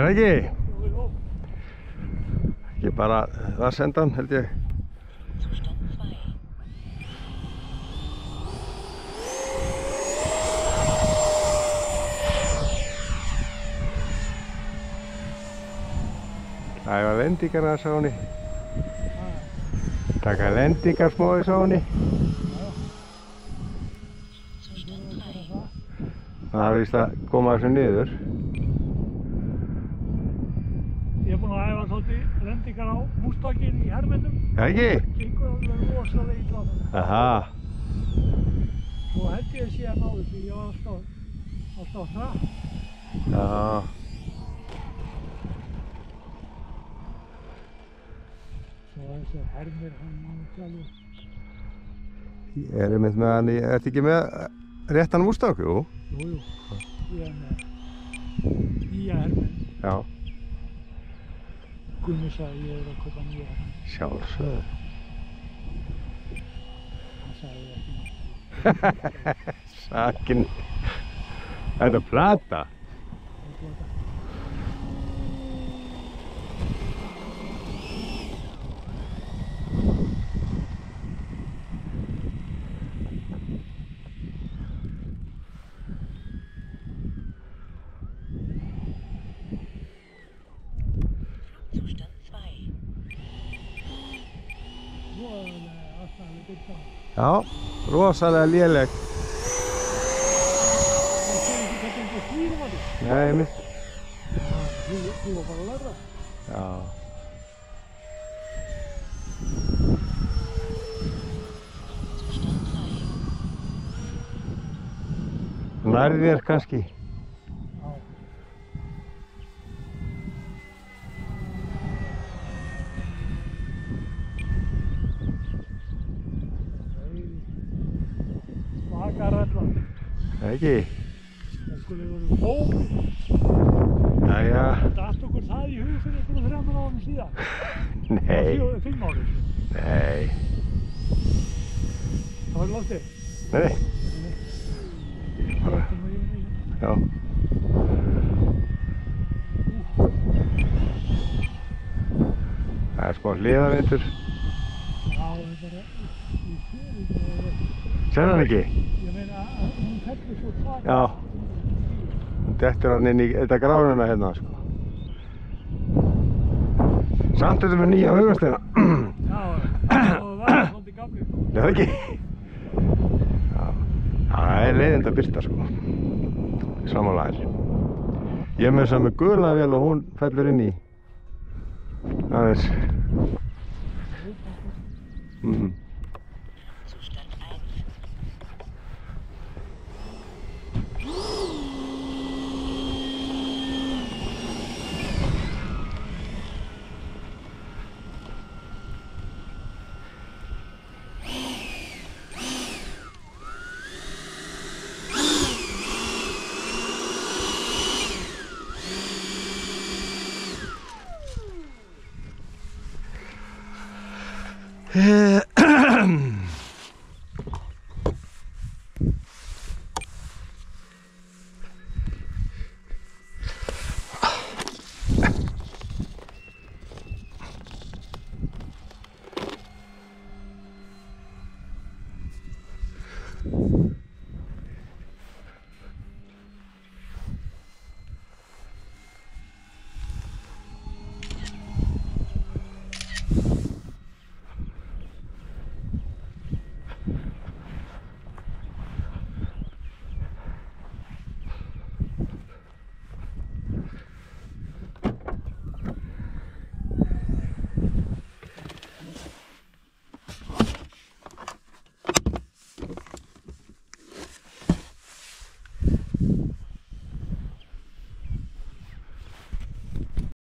Það ekki? Ekki bara það sendan, held ég. Það var lendingarna sá henni. Taka lendingar smá í sá henni. Það er víst að koma þessu niður. Ég er búinn að æfa svolítið lendingar á Mústakinn í hermennum. Það ekki? Gengur alveg rosalega illa á þetta. Aha. Svo held ég að sé að ná þessu, ég var alltaf hratt. Já. Svo þessi hermir, hann ekki alveg. Ég er einmitt með hann, ertu ekki með réttan Mustang, jú? Jú, ég er með nýja herminn. Já. Gunni sagði ég er að kaupa nýja herminn. Sjálfsögðu. Hann sagði ekki. Sakin. Þetta er plata. Já, rosalega léleg. Nei, mitt. Þú var bara að læra. Já. Nærði þér kannski? Ekki? Það skulle verið hópið. Jæja. Datt okkur það í hug fyrir einhverjum 3 árum síðan? Nei. 5 árum. Nei. Það var loftið? Nei. Já. Það er smá hliðarvindur. Já, það er bara í fjörinu. Sér hann ekki? Ég meina, hún fellur svo þak. Já. Hún dettur hann inn í þetta gráðuna hérna, sko. Samt þetta með nýja haugasteina. Já, og það var svolítið gamli. Nei, það ekki? Já. Það er leiðind að birta, sko. Samanlega. Ég er með þess að með gula vél og hún fellur inn í. Aðeins.